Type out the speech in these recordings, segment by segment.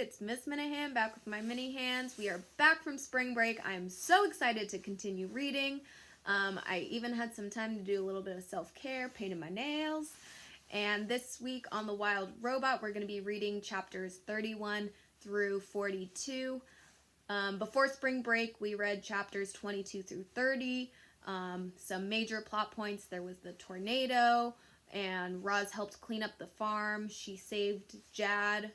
It's Miss Minahan back with my mini hands. We are back from spring break. I am so excited to continue reading. I even had some time to do a little bit of self-care, painted my nails. And this week on The Wild Robot, we're going to be reading chapters 31 through 42. Before spring break, we read chapters 22 through 30. Some major plot points. There was the tornado, and Roz helped clean up the farm. She saved Jad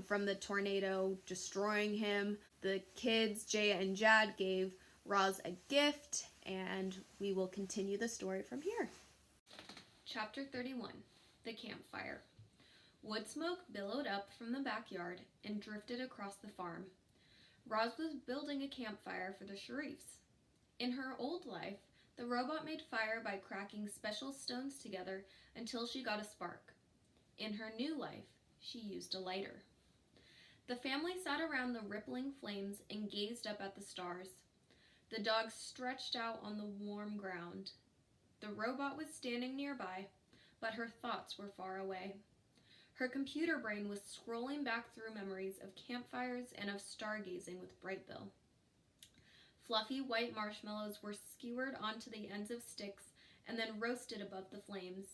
from the tornado, destroying him. The kids, Jaya and Jad, gave Roz a gift, and we will continue the story from here. Chapter 31, The Campfire. Wood smoke billowed up from the backyard and drifted across the farm. Roz was building a campfire for the Sharifs. In her old life, the robot made fire by cracking special stones together until she got a spark. In her new life, she used a lighter. The family sat around the rippling flames and gazed up at the stars. The dog stretched out on the warm ground. The robot was standing nearby, but her thoughts were far away. Her computer brain was scrolling back through memories of campfires and of stargazing with Brightbill. Fluffy white marshmallows were skewered onto the ends of sticks and then roasted above the flames.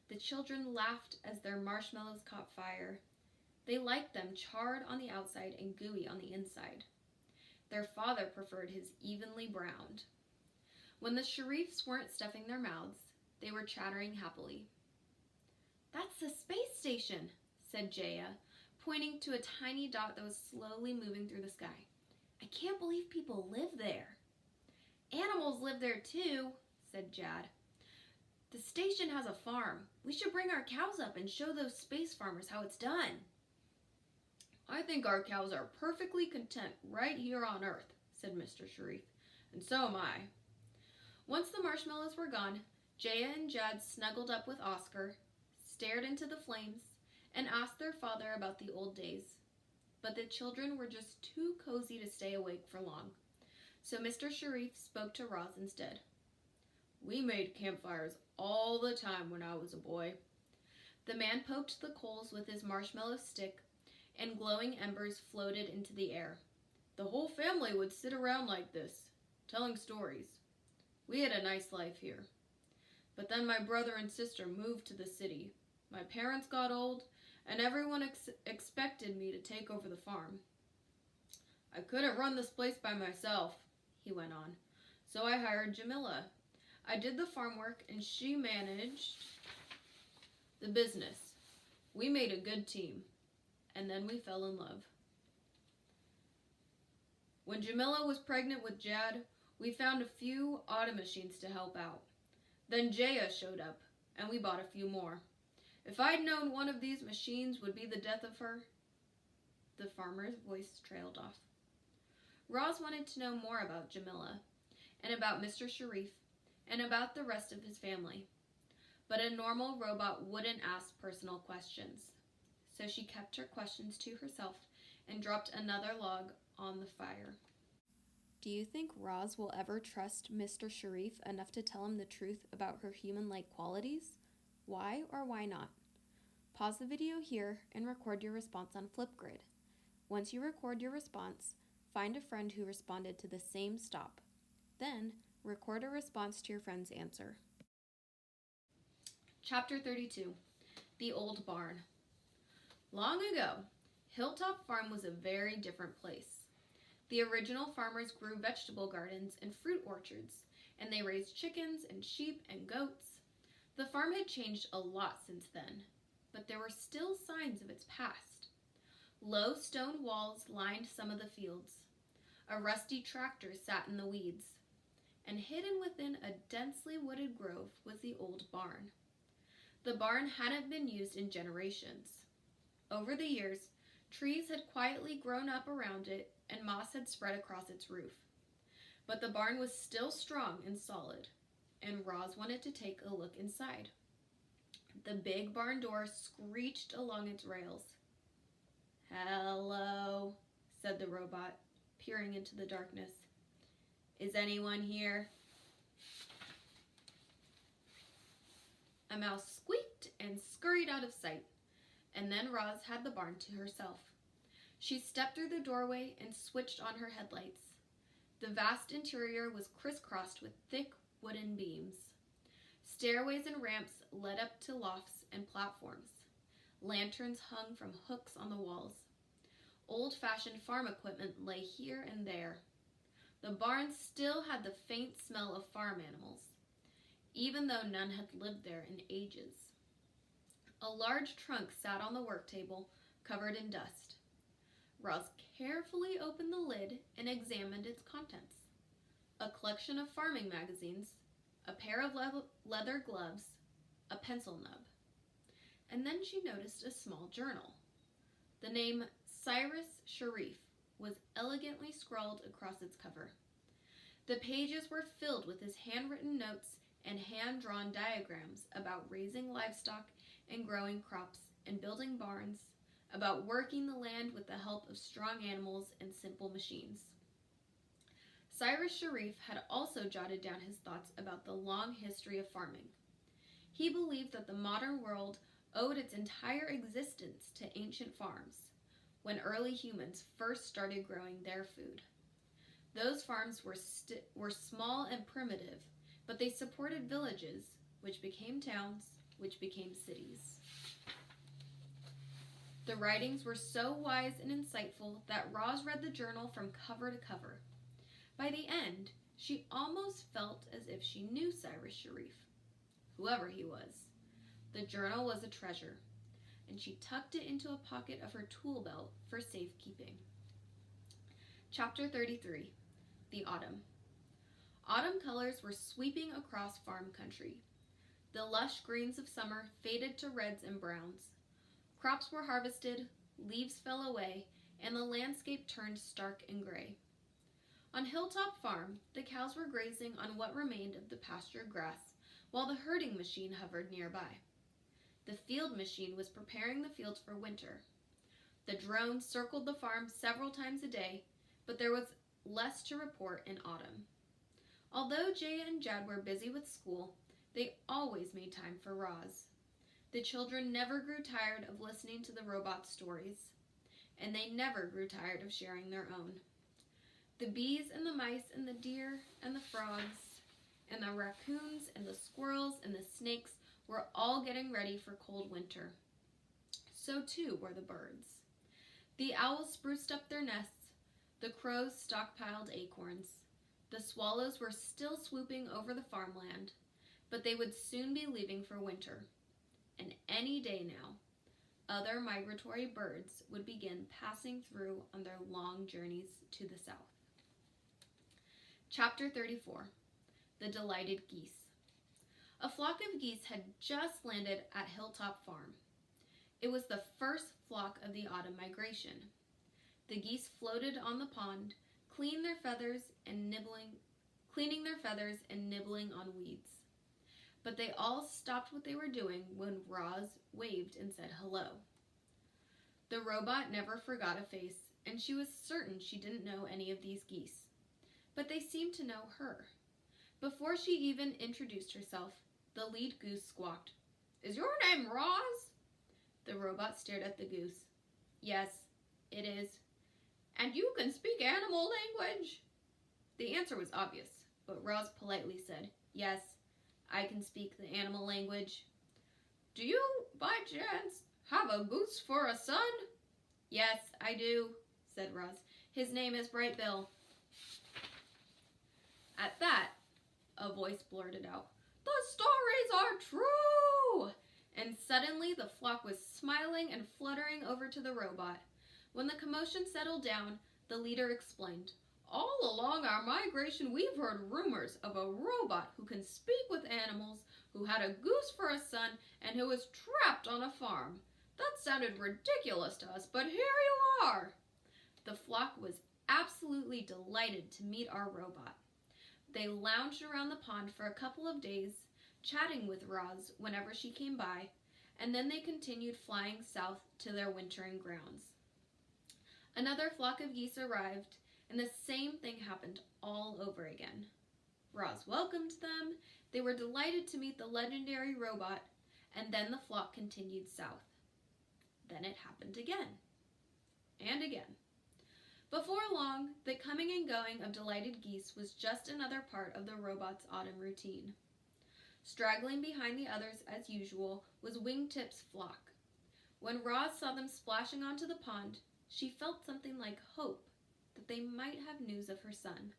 The children laughed as their marshmallows caught fire. They liked them charred on the outside and gooey on the inside. Their father preferred his evenly browned. When the Sharifs weren't stuffing their mouths, they were chattering happily. "That's the space station," said Jaya, pointing to a tiny dot that was slowly moving through the sky. "I can't believe people live there." "Animals live there too," said Jad. "The station has a farm. We should bring our cows up and show those space farmers how it's done." "I think our cows are perfectly content right here on Earth," said Mr. Sharif, "and so am I." Once the marshmallows were gone, Jaya and Jad snuggled up with Oscar, stared into the flames, and asked their father about the old days. But the children were just too cozy to stay awake for long, so Mr. Sharif spoke to Roz instead. "We made campfires all the time when I was a boy." The man poked the coals with his marshmallow stick, and glowing embers floated into the air. "The whole family would sit around like this, telling stories. We had a nice life here. But then my brother and sister moved to the city. My parents got old, and everyone expected me to take over the farm. I couldn't run this place by myself," he went on, "so I hired Jamila. I did the farm work, and she managed the business. We made a good team, and then we fell in love. When Jamila was pregnant with Jad, we found a few auto machines to help out. Then Jaya showed up, and we bought a few more. If I'd known one of these machines would be the death of her..." The farmer's voice trailed off. Roz wanted to know more about Jamila, and about Mr. Sharif, and about the rest of his family. But a normal robot wouldn't ask personal questions, so she kept her questions to herself and dropped another log on the fire. Do you think Roz will ever trust Mr. Sharif enough to tell him the truth about her human-like qualities? Why or why not? Pause the video here and record your response on Flipgrid. Once you record your response, find a friend who responded to the same stop. Then, record a response to your friend's answer. Chapter 32, The Old Barn. Long ago, Hilltop Farm was a very different place. The original farmers grew vegetable gardens and fruit orchards, and they raised chickens and sheep and goats. The farm had changed a lot since then, but there were still signs of its past. Low stone walls lined some of the fields. A rusty tractor sat in the weeds, and hidden within a densely wooded grove was the old barn. The barn hadn't been used in generations. Over the years, trees had quietly grown up around it, and moss had spread across its roof. But the barn was still strong and solid, and Roz wanted to take a look inside. The big barn door screeched along its rails. "Hello," said the robot, peering into the darkness. "Is anyone here?" A mouse squeaked and scurried out of sight, and then Roz had the barn to herself. She stepped through the doorway and switched on her headlights. The vast interior was crisscrossed with thick wooden beams. Stairways and ramps led up to lofts and platforms. Lanterns hung from hooks on the walls. Old-fashioned farm equipment lay here and there. The barn still had the faint smell of farm animals, even though none had lived there in ages. A large trunk sat on the work table, covered in dust. Roz carefully opened the lid and examined its contents. A collection of farming magazines, a pair of leather gloves, a pencil nub. And then she noticed a small journal. The name Cyrus Sharif was elegantly scrawled across its cover. The pages were filled with his handwritten notes and hand-drawn diagrams about raising livestock and growing crops and building barns, about working the land with the help of strong animals and simple machines. Cyrus Sharif had also jotted down his thoughts about the long history of farming. He believed that the modern world owed its entire existence to ancient farms, when early humans first started growing their food. Those farms were small and primitive, but they supported villages, which became towns, which became cities. The writings were so wise and insightful that Roz read the journal from cover to cover. By the end, she almost felt as if she knew Cyrus Sharif, whoever he was. The journal was a treasure, and she tucked it into a pocket of her tool belt for safekeeping. Chapter 33, The Autumn. Autumn colors were sweeping across farm country. The lush greens of summer faded to reds and browns. Crops were harvested, leaves fell away, and the landscape turned stark and gray. On Hilltop Farm, the cows were grazing on what remained of the pastured grass, while the herding machine hovered nearby. The field machine was preparing the fields for winter. The drone circled the farm several times a day, but there was less to report in autumn. Although Jaya and Jad were busy with school, they always made time for Roz. The children never grew tired of listening to the robot stories, and they never grew tired of sharing their own. The bees and the mice and the deer and the frogs and the raccoons and the squirrels and the snakes were all getting ready for cold winter. So too were the birds. The owls spruced up their nests. The crows stockpiled acorns. The swallows were still swooping over the farmland, but they would soon be leaving for winter. And any day now, other migratory birds would begin passing through on their long journeys to the south. Chapter 34, The Delighted Geese. A flock of geese had just landed at Hilltop Farm. It was the first flock of the autumn migration. The geese floated on the pond, cleaning their feathers and nibbling on weeds. But they all stopped what they were doing when Roz waved and said hello. The robot never forgot a face, and she was certain she didn't know any of these geese. But they seemed to know her. Before she even introduced herself, the lead goose squawked, "Is your name Roz?" The robot stared at the goose. "Yes, it is." "And you can speak animal language?" The answer was obvious, but Roz politely said, "Yes, I can speak the animal language." "Do you, by chance, have a goose for a son?" "Yes, I do," said Roz. "His name is Bright Bill." At that, a voice blurted out, "The stories are true!" And suddenly the flock was smiling and fluttering over to the robot. When the commotion settled down, the leader explained, "All along our migration, we've heard rumors of a robot who can speak with animals, who had a goose for a son, and who was trapped on a farm. That sounded ridiculous to us, but here you are." The flock was absolutely delighted to meet our robot. They lounged around the pond for a couple of days, chatting with Roz whenever she came by, and then they continued flying south to their wintering grounds. Another flock of geese arrived, and the same thing happened all over again. Roz welcomed them, they were delighted to meet the legendary robot, and then the flock continued south. Then it happened again. and again. Before long, the coming and going of delighted geese was just another part of the robot's autumn routine. Straggling behind the others as usual was Wingtip's flock. When Roz saw them splashing onto the pond, she felt something like hope that they might have news of her son.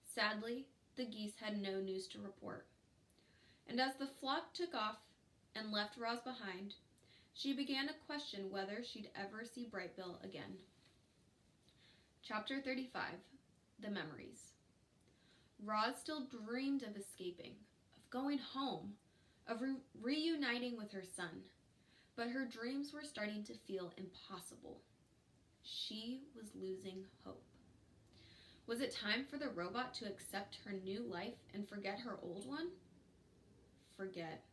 Sadly, the geese had no news to report. And as the flock took off and left Roz behind, she began to question whether she'd ever see Brightbill again. Chapter 35, The Memories. Roz still dreamed of escaping, of going home, of reuniting with her son, but her dreams were starting to feel impossible. She was losing hope. Was it time for the robot to accept her new life and forget her old one? Forget.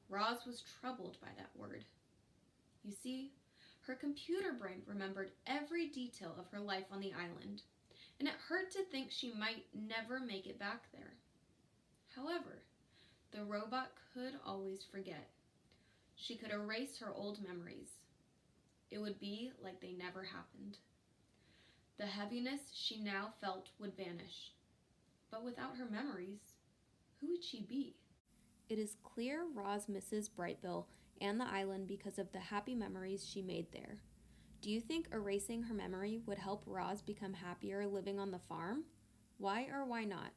Roz was troubled by that word. You see, her computer brain remembered every detail of her life on the island, and it hurt to think she might never make it back there. However, the robot could always forget. She could erase her old memories. It would be like they never happened. The heaviness she now felt would vanish. But without her memories, who would she be? It is clear Roz misses Brightbill and the island because of the happy memories she made there. Do you think erasing her memory would help Roz become happier living on the farm? Why or why not?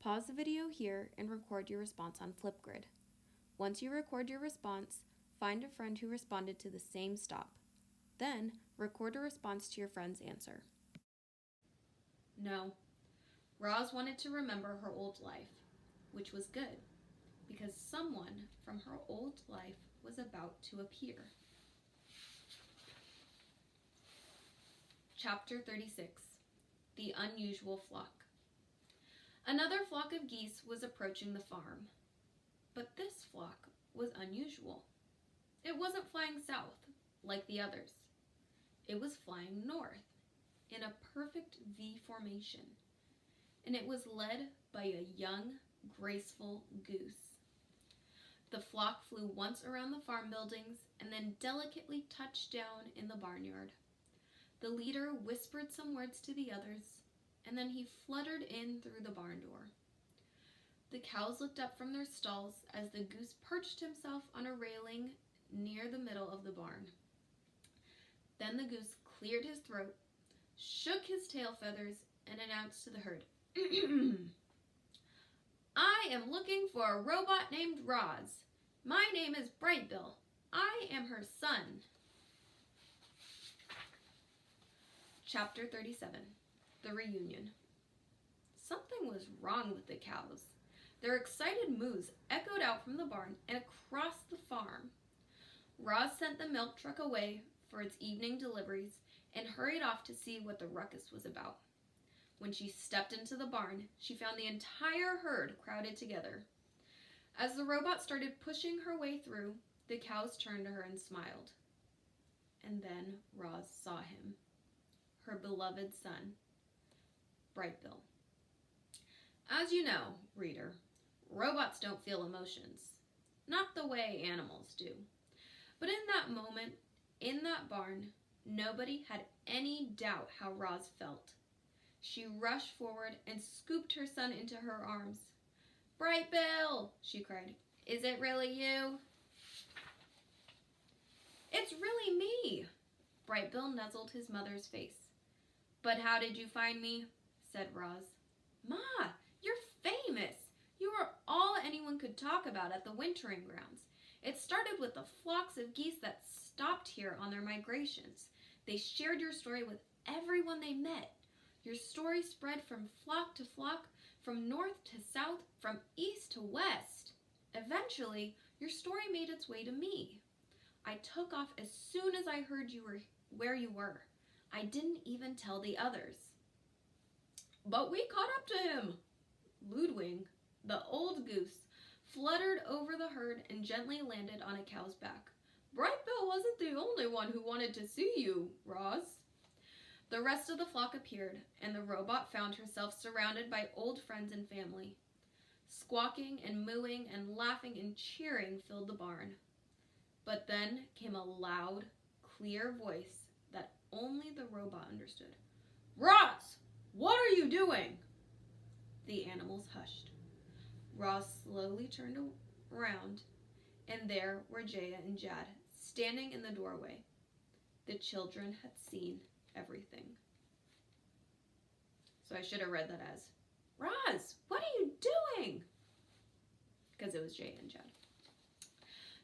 Pause the video here and record your response on Flipgrid. Once you record your response, find a friend who responded to the same stop. Then, record a response to your friend's answer. No, Roz wanted to remember her old life, which was good, because someone from her old life was about to appear. Chapter 36, The Unusual Flock. Another flock of geese was approaching the farm, but this flock was unusual. It wasn't flying south like the others. It was flying north in a perfect V formation, and it was led by a young, graceful goose. The flock flew once around the farm buildings and then delicately touched down in the barnyard. The leader whispered some words to the others, and then he fluttered in through the barn door. The cows looked up from their stalls as the goose perched himself on a railing near the middle of the barn. Then the goose cleared his throat, shook his tail feathers, and announced to the herd, I am looking for a robot named Roz. My name is Brightbill. I am her son. Chapter 37, The Reunion. Something was wrong with the cows. Their excited moos echoed out from the barn and across the farm. Roz sent the milk truck away for its evening deliveries and hurried off to see what the ruckus was about. When she stepped into the barn, she found the entire herd crowded together. As the robot started pushing her way through, the cows turned to her and smiled. And then Roz saw him, her beloved son, Brightbill. As you know, reader, robots don't feel emotions, not the way animals do. But in that moment, in that barn, nobody had any doubt how Roz felt. She rushed forward and scooped her son into her arms. Brightbill, she cried, is it really you? It's really me. Brightbill nuzzled his mother's face. But how did you find me? Said Roz. Ma, you're famous. You are all anyone could talk about at the wintering grounds. It started with the flocks of geese that stopped here on their migrations. They shared your story with everyone they met. Your story spread from flock to flock, from north to south, from east to west. Eventually, your story made its way to me. I took off as soon as I heard you were where you were. I didn't even tell the others. But we caught up to him. Ludwig, the old goose, fluttered over the herd and gently landed on a cow's back. Brightbill wasn't the only one who wanted to see you, Roz. The rest of the flock appeared, and the robot found herself surrounded by old friends and family. Squawking and mooing and laughing and cheering filled the barn. But then came a loud, clear voice that only the robot understood. "Roz, what are you doing?" The animals hushed. Roz slowly turned around, and there were Jaya and Jad standing in the doorway. The children had seen everything. So I should have read that as, "Roz, what are you doing?" Because it was Jaya and Jad.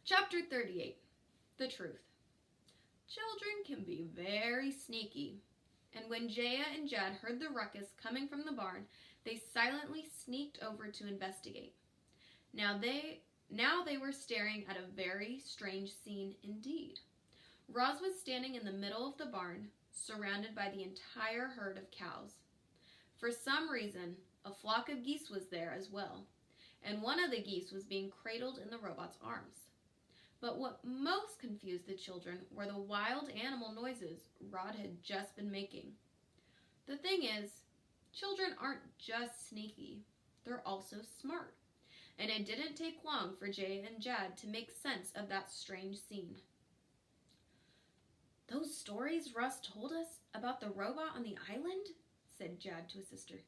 Chapter 38. The Truth. Children can be very sneaky, and when Jaya and Jad heard the ruckus coming from the barn, they silently sneaked over to investigate. Now they were staring at a very strange scene indeed. Roz was standing in the middle of the barn, surrounded by the entire herd of cows. For some reason, a flock of geese was there as well, and one of the geese was being cradled in the robot's arms. But what most confused the children were the wild animal noises Rod had just been making. The thing is, children aren't just sneaky, they're also smart, and it didn't take long for Jay and Jad to make sense of that strange scene. "Those stories Russ told us about the robot on the island," said Jad to his sister,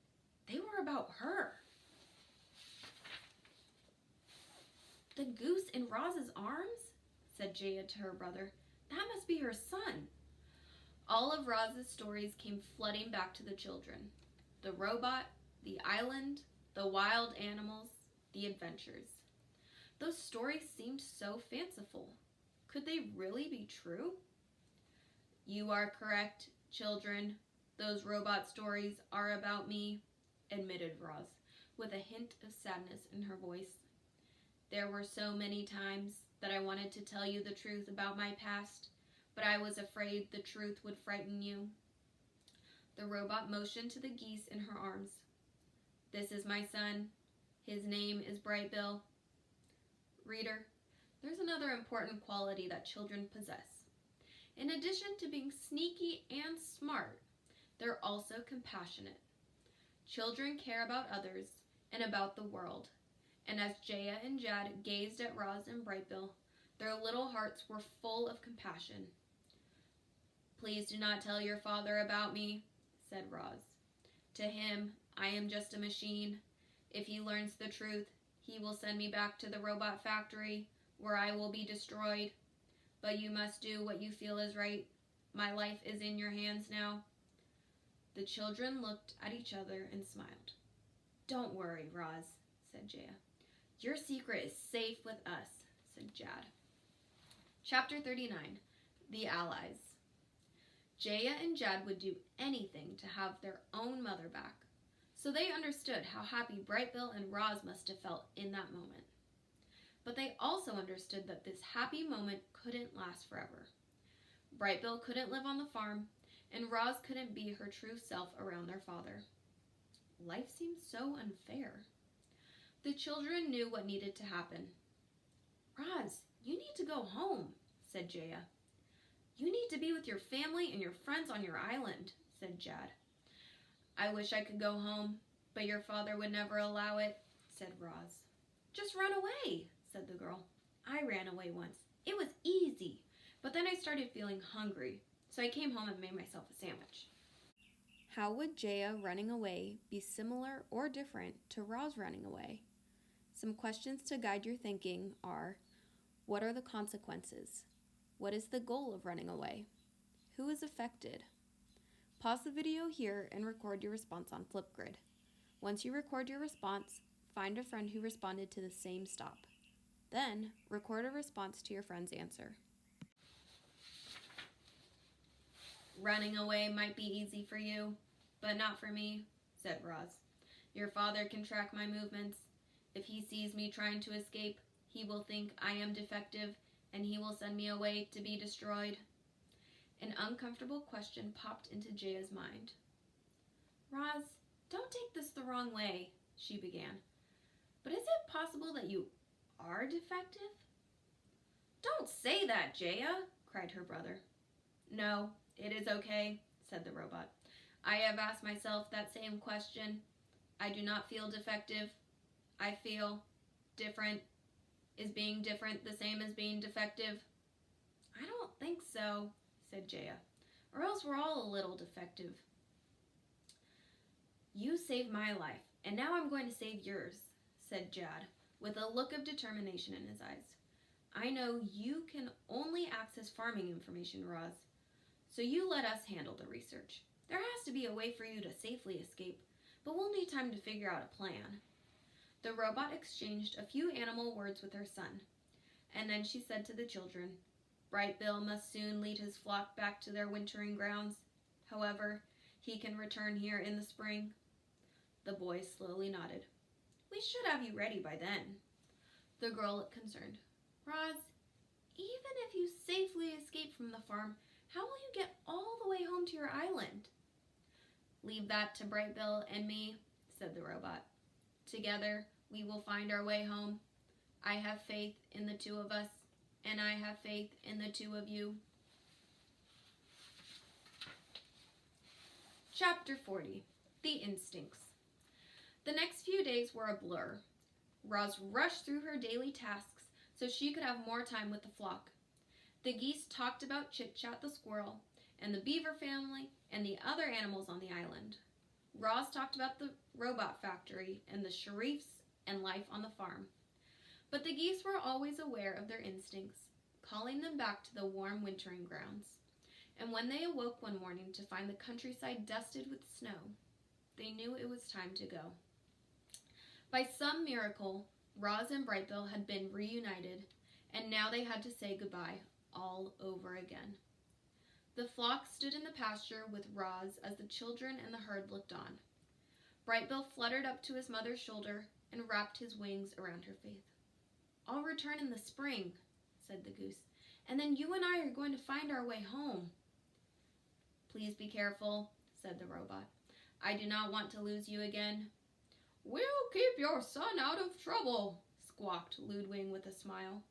"they were about her." "The goose in Roz's arms?" said Jaya to her brother. "That must be her son." All of Roz's stories came flooding back to the children. The robot, the island, the wild animals, the adventures. Those stories seemed so fanciful. Could they really be true? "You are correct, children. Those robot stories are about me," admitted Roz, with a hint of sadness in her voice. "There were so many times that I wanted to tell you the truth about my past, but I was afraid the truth would frighten you." The robot motioned to the geese in her arms. "This is my son. His name is Brightbill." Reader, there's another important quality that children possess. In addition to being sneaky and smart, they're also compassionate. Children care about others and about the world, and as Jaya and Jad gazed at Roz and Brightbill, their little hearts were full of compassion. "Please do not tell your father about me," said Roz. "To him, I am just a machine. If he learns the truth, he will send me back to the robot factory, where I will be destroyed. But you must do what you feel is right. My life is in your hands now." The children looked at each other and smiled. "Don't worry, Roz," said Jaya. "Your secret is safe with us," said Jad. Chapter 39. The Allies. Jaya and Jad would do anything to have their own mother back, so they understood how happy Brightbill and Roz must have felt in that moment. But they also understood that this happy moment couldn't last forever. Brightbill couldn't live on the farm, and Roz couldn't be her true self around their father. Life seemed so unfair. The children knew what needed to happen. "Roz, you need to go home," said Jaya. "You need to be with your family and your friends on your island," said Jad. "I wish I could go home, but your father would never allow it," said Roz. "Just run away," said the girl. "I ran away once. It was easy, but then I started feeling hungry, so I came home and made myself a sandwich." How would Jaya running away be similar or different to Roz running away? Some questions to guide your thinking are: what are the consequences? What is the goal of running away? Who is affected? Pause the video here and record your response on Flipgrid. Once you record your response, find a friend who responded to the same stop. Then, record a response to your friend's answer. "Running away might be easy for you, but not for me," said Roz. "Your father can track my movements. If he sees me trying to escape, he will think I am defective, and he will send me away to be destroyed." An uncomfortable question popped into Jaya's mind. "Roz, don't take this the wrong way," she began, "but is it possible that you are defective?" "Don't say that, Jaya," cried her brother. "No, it is okay," said the robot. "I have asked myself that same question. I do not feel defective. I feel different. Is being different the same as being defective?" "I don't think so," said Jaya. or else we're all a little defective. You saved my life, and now I'm going to save yours, said Jad, with a look of determination in his eyes. I know you can only access farming information, Roz, so you let us handle the research. There has to be a way for you to safely escape, but we'll need time to figure out a plan. The robot exchanged a few animal words with her son, and then she said to the children, Bright Bill must soon lead his flock back to their wintering grounds. However, he can return here in the spring. The boys slowly nodded. We should have you ready by then. The girl looked concerned. Roz, even if you safely escape from the farm, how will you get all the way home to your island? Leave that to Bright Bill and me, said the robot. Together, we will find our way home. I have faith in the two of us, and I have faith in the two of you. Chapter 40. The Instincts. The next few days were a blur. Roz rushed through her daily tasks so she could have more time with the flock. The geese talked about Chit-Chat the squirrel, and the beaver family, and the other animals on the island. Roz talked about the robot factory, and the sheriffs, and life on the farm. But the geese were always aware of their instincts, calling them back to the warm wintering grounds. And when they awoke one morning to find the countryside dusted with snow, they knew it was time to go. By some miracle, Roz and Brightbill had been reunited, and now they had to say goodbye all over again. The flock stood in the pasture with Roz as the children and the herd looked on. Brightbill fluttered up to his mother's shoulder and wrapped his wings around her face. I'll return in the spring, said the goose, and then you and I are going to find our way home. Please be careful, said the robot. I do not want to lose you again. We'll keep your son out of trouble, squawked Ludwig with a smile.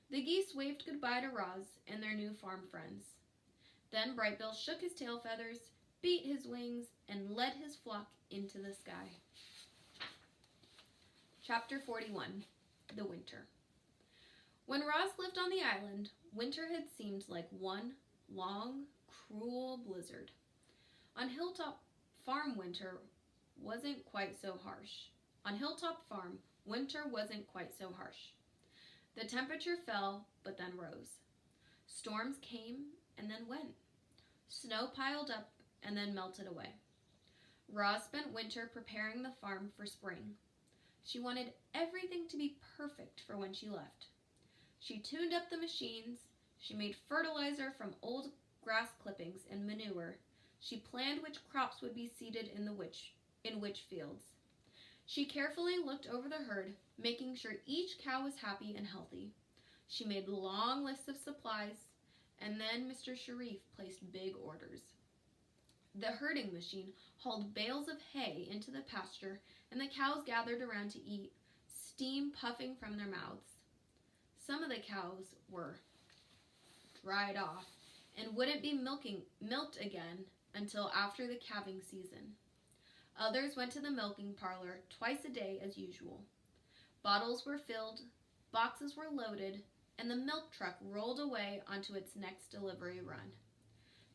The geese waved goodbye to Roz and their new farm friends. Then Brightbill shook his tail feathers, beat his wings, and led his flock into the sky. Chapter 41. The Winter. When Roz lived on the island, winter had seemed like one long, cruel blizzard. On Hilltop Farm, winter wasn't quite so harsh. The temperature fell, but then rose. Storms came and then went. Snow piled up and then melted away. Roz spent winter preparing the farm for spring. She wanted everything to be perfect for when she left. She tuned up the machines. She made fertilizer from old grass clippings and manure. She planned which crops would be seeded in which fields. She carefully looked over the herd, making sure each cow was happy and healthy. She made long lists of supplies, and then Mr. Sharif placed big orders. The herding machine hauled bales of hay into the pasture, and the cows gathered around to eat, steam puffing from their mouths. Some of the cows were dried off and wouldn't be milked again until after the calving season. Others went to the milking parlor twice a day as usual. Bottles were filled, boxes were loaded, and the milk truck rolled away onto its next delivery run.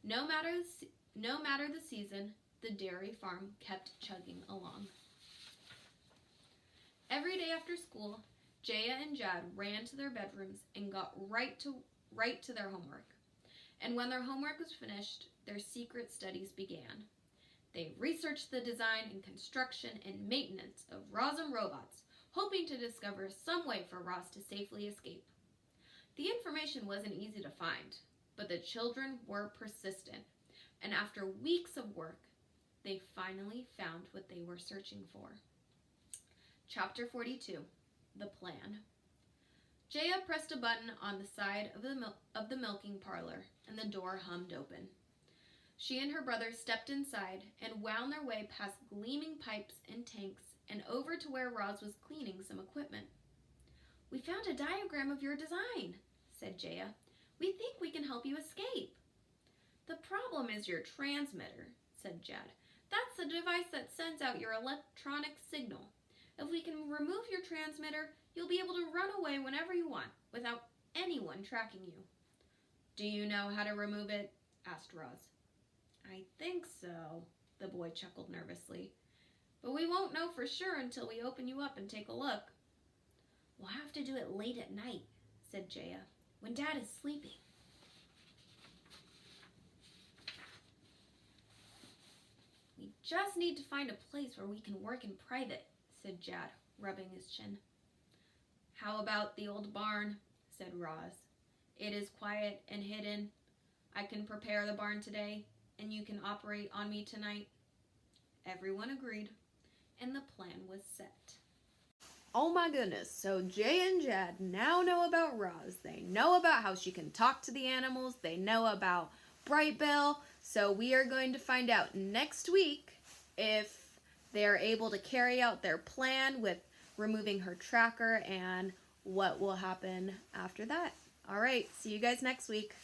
No matter the season, the dairy farm kept chugging along. Every day after school, Jaya and Jad ran to their bedrooms and got right to their homework. And when their homework was finished, their secret studies began. They researched the design and construction and maintenance of Roz and robots, hoping to discover some way for Roz to safely escape. The information wasn't easy to find, but the children were persistent, and after weeks of work, they finally found what they were searching for. Chapter 42. The Plan. Jaya pressed a button on the side of the milking parlor, and the door hummed open. She and her brother stepped inside and wound their way past gleaming pipes and tanks and over to where Roz was cleaning some equipment. We found a diagram of your design, said Jaya. We think we can help you escape. The problem is your transmitter, said Jad. That's the device that sends out your electronic signal. If we can remove your transmitter, you'll be able to run away whenever you want without anyone tracking you. Do you know how to remove it? Asked Roz. I think so, the boy chuckled nervously. But we won't know for sure until we open you up and take a look. We'll have to do it late at night, said Jaya, when Dad is sleeping. We just need to find a place where we can work in private, said Jad, rubbing his chin. How about the old barn, said Roz. It is quiet and hidden. I can prepare the barn today, and you can operate on me tonight. Everyone agreed, and the plan was set. Oh my goodness, so Jay and Jad now know about Roz. They know about how she can talk to the animals. They know about Bright Bill. So we are going to find out next week if they're able to carry out their plan with removing her tracker and what will happen after that. All right, see you guys next week.